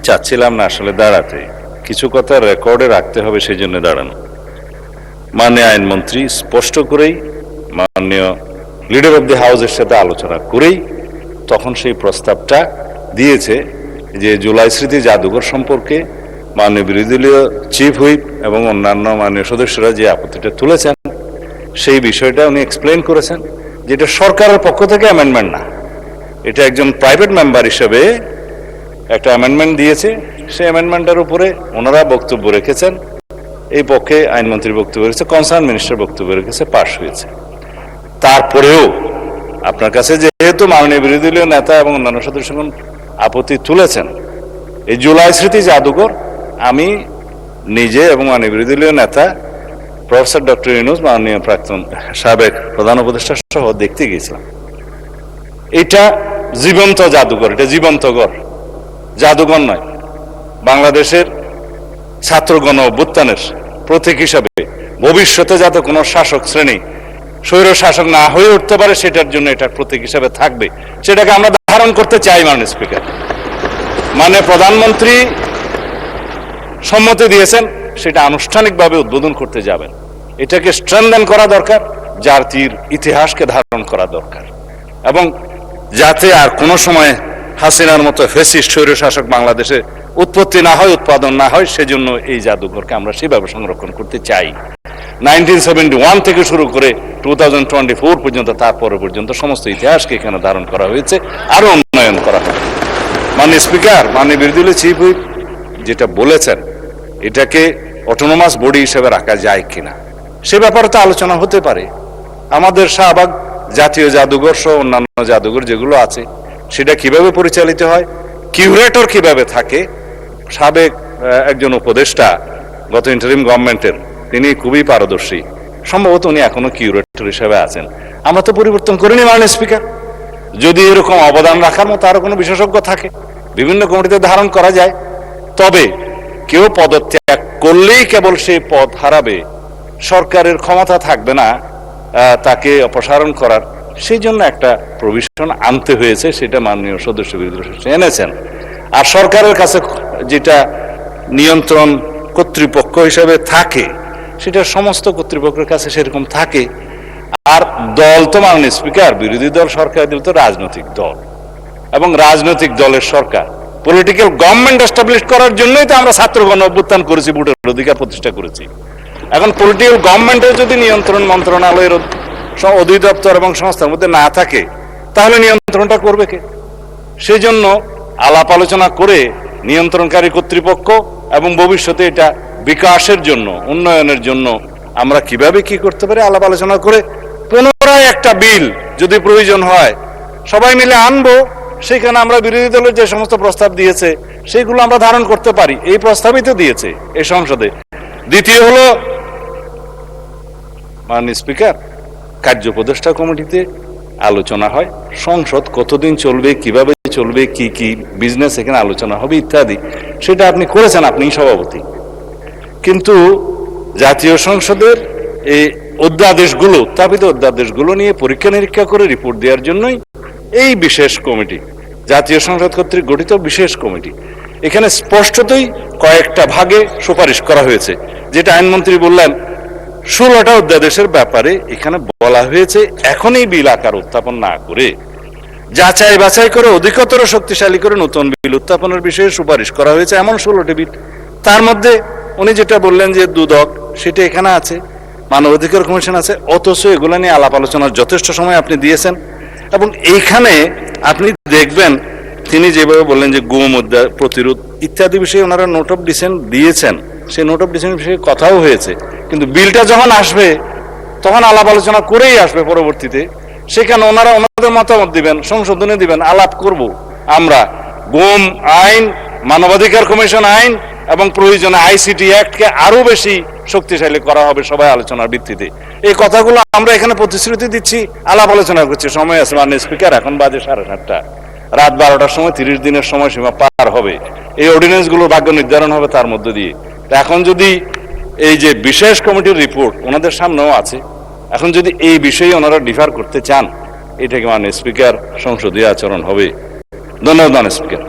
চাচ্ছিলাম না আসলে দাঁড়াতে, কিছু কথা রেকর্ডে রাখতে হবে, সেই জন্য দাঁড়ানো। মাননীয় আইনমন্ত্রী স্পষ্ট করেই মাননীয় লিডার অব দি হাউসের সাথে আলোচনা করেই তখন সেই প্রস্তাবটা দিয়েছে যে জুলাই স্মৃতি জাদুঘর সম্পর্কে মাননীয় বিরোধী দলীয় চিফ হুইপ এবং অন্যান্য মাননীয় সদস্যরা যে আপত্তিটা তুলেছেন সেই বিষয়টা উনি এক্সপ্লেন করেছেন, যেটা সরকারের পক্ষ থেকে অ্যামেন্ডমেন্ট না, এটা একজন প্রাইভেট মেম্বার হিসেবে একটা অ্যামেন্ডমেন্ট দিয়েছে। সেই অ্যামেন্ডমেন্টের উপরে ওনারা বক্তব্য রেখেছেন, এই পক্ষে আইনমন্ত্রীর বক্তব্য রেখেছে, কনসার্ন মিনিস্টার বক্তব্য রেখেছে, পাশ হয়েছে। তারপরেও আপনার কাছে যেহেতু মাননীয় বিরোধী দলীয় নেতা এবং অন্যান্য সদস্যগণ আপত্তি তুলেছেন, এই জুলাই স্মৃতি জাদুঘর আমি নিজে এবং মাননীয় বিরোধী দলীয় নেতা প্রফেসর ডক্টর ইউনূস, মাননীয় প্রাক্তন সাবেক প্রধান উপদেষ্টা সহ দেখতে গিয়েছিলাম। এটা জীবন্ত জাদুঘর, এটা জীবন্ত ঘর, জাদুঘর নয়। বাংলাদেশের ছাত্র গণ অভ্যুত্থানের প্রতীক হিসাবে ভবিষ্যতে যাতে কোনো শাসক শ্রেণী স্বৈর শাসক না হয়ে উঠতে পারে সেটার জন্য এটার প্রতীক হিসাবে থাকবে, সেটাকে আমরা ধারণ করতে চাই। মাননীয় স্পিকার, মানে প্রধানমন্ত্রী সম্মতি দিয়েছেন, সেটা আনুষ্ঠানিকভাবে উদ্বোধন করতে যাবেন। এটাকে স্ট্রেনথেন করা দরকার, জাতির ইতিহাসকে ধারণ করা দরকার, এবং যাতে আর কোনো সময় হাসিনার মতো ফ্যাসিস্ট স্বৈরশাসক বাংলাদেশে উৎপত্তি না হয়, উৎপাদন না হয়, সেজন্য এই জাদুঘরকে আমরা সেভাবে সংরক্ষণ করতে চাই। 1971 থেকে শুরু করে 2024 পর্যন্ত, তারপরে পর্যন্ত সমস্ত ইতিহাসকে এখানে ধারণ করা হয়েছে, আরো উন্নয়ন করা হবে। মাননীয় স্পিকার, মাননীয় বিরোধী দলীয় চিফ হুইপ যেটা বলেছেন, এটাকে অটোনোমাস বডি হিসেবে রাখা যায় কিনা সে ব্যাপারে তো আলোচনা হতে পারে। আমাদের শাহবাগ জাতীয় জাদুঘর সহ অন্যান্য জাদুঘর যেগুলো আছে সেটা কিভাবে পরিচালিত হয়, কিউরেটর কিভাবে থাকে। সাবেক একজন উপদেষ্টা গত ইন্টারিম গভর্নমেন্টের, তিনি খুবই পারদর্শী, সম্ভবত উনি এখনো কিউরেটর হিসেবে আছেন। আমরা তো পরিবর্তন করিনি মাননীয় স্পিকার। যদি এরকম অবদান রাখার মতো আরো কোনো বিশেষজ্ঞ থাকে, বিভিন্ন কমিটিতে ধারণ করা যায়। তবে কেউ পদত্যাগ করলেই কেবল সেই পদ হারাবে, সরকারের ক্ষমতা থাকবে না তাকে অপসারণ করার, সেই জন্য একটা প্রভিশন আনতে হয়েছে, সেটা মাননীয় সদস্য বিরোধী এনেছেন। আর সরকারের কাছে যেটা নিয়ন্ত্রণ কর্তৃপক্ষ হিসেবে থাকে, সেটা সমস্ত কর্তৃপক্ষের কাছে সেরকম থাকে। আর দল তো মাননীয় স্পিকার, বিরোধী দল সরকারি দল তো রাজনৈতিক দল, এবং রাজনৈতিক দলের সরকার পলিটিক্যাল গভর্নমেন্ট এস্টাবলিশ করার জন্যই তো আমরা ছাত্র গণ অভ্যুত্থান করেছি, ভোটের অধিকার প্রতিষ্ঠা করেছি। এখন পলিটিক্যাল গভর্নমেন্টের যদি নিয়ন্ত্রণ মন্ত্রণালয়ের অধিদপ্তর এবং সংস্থার মধ্যে না থাকে, তাহলে নিয়ন্ত্রণটা করবে কে? সেই জন্য আলাপ আলোচনা করে নিয়ন্ত্রণকারী কর্তৃপক্ষ এবং ভবিষ্যতে এটা বিকাশের জন্য, উন্নয়নের জন্য আমরা কিভাবে কি করতে পারি আলাপ আলোচনা করে পুনরায় একটা বিল যদি প্রয়োজন হয় সবাই মিলে আনবো। সেখানে আমরা বিরোধী দলের যে সমস্ত প্রস্তাব দিয়েছে সেগুলো আমরা ধারণ করতে পারি, এই প্রস্তাবই তো দিয়েছে এই সংসদে। দ্বিতীয় হলো মাননীয় স্পিকার, কার্য উপদেষ্টা কমিটিতে আলোচনা হয়, সংসদ কতদিন চলবে, কিভাবে চলবে, কি কি বিজনেস এখানে আলোচনা হবে ইত্যাদি, সেটা আপনি করেছেন, আপনি সভাপতি। কিন্তু জাতীয় সংসদের এই অধ্যাদেশগুলো, উত্থাপিত অধ্যাদেশগুলো নিয়ে পরীক্ষা নিরীক্ষা করে রিপোর্ট দেওয়ার জন্যই এই বিশেষ কমিটি, জাতীয় সংসদ কর্তৃক গঠিত বিশেষ কমিটি। এখানে স্পষ্টতই কয়েকটা ভাগে সুপারিশ করা হয়েছে, যেটা আইনমন্ত্রী বললেন 16টা অধ্যাদেশের ব্যাপারে এখানে বলা হয়েছে এখনই বিল আকার উত্থাপন না করে যাচাই বাছাই করে অধিকতর শক্তিশালী করে নতুন বিল উত্থাপনের বিষয়ে সুপারিশ করা হয়েছে, এমন 16টি বিল। তার মধ্যে উনি যেটা বললেন যে দুদক, সেটা এখানে আছে, মানবাধিকার কমিশন আছে, অথচ এগুলো নিয়ে আলাপ আলোচনার যথেষ্ট সময় আপনি দিয়েছেন। এবং এইখানে আপনি দেখবেন তিনি যেভাবে বললেন যে গুম প্রতিরোধ ইত্যাদি বিষয়ে ওনারা নোট অফ ডিসেন্ট দিয়েছেন, সেই নোট অফ ডিসেন্ট বিষয়ে কথাও হয়েছে। কিন্তু বিলটা যখন আসবে তখন আলাপ আলোচনা করেই আসবে পরবর্তীতে, সেখানে ওনারা ওনাদের মতামত দিবেন, সংশোধনী দিবেন, আলাপ করব আমরা। গুম আইন, মানবাধিকার কমিশন আইন এবং প্রয়োজনে আইসিটি অ্যাক্টকে আরো বেশি শক্তিশালী করা হবে সবাই আলোচনার ভিত্তিতে। এই কথাগুলো আমরা এখানে প্রতিশ্রুতি দিচ্ছি, আলাপ আলোচনা করছি। সময় আছে মাননীয় স্পিকার, এখন বাজে 7:30, রাত 12টার সময় 30 দিনের সময়সীমা পার হবে। এই অর্ডিন্যান্স গুলোর ভাগ্য নির্ধারণ হবে তার মধ্যে দিয়ে। এখন যদি এই যে বিশেষ কমিটির রিপোর্ট ওনাদের সামনেও আছে, এখন যদি এই বিষয়ে ওনারা ডিফার করতে চান, এটাকে মাননীয় স্পিকার সংসদীয় আচরণ হবে। ধন্যবাদ মাননীয় স্পিকার।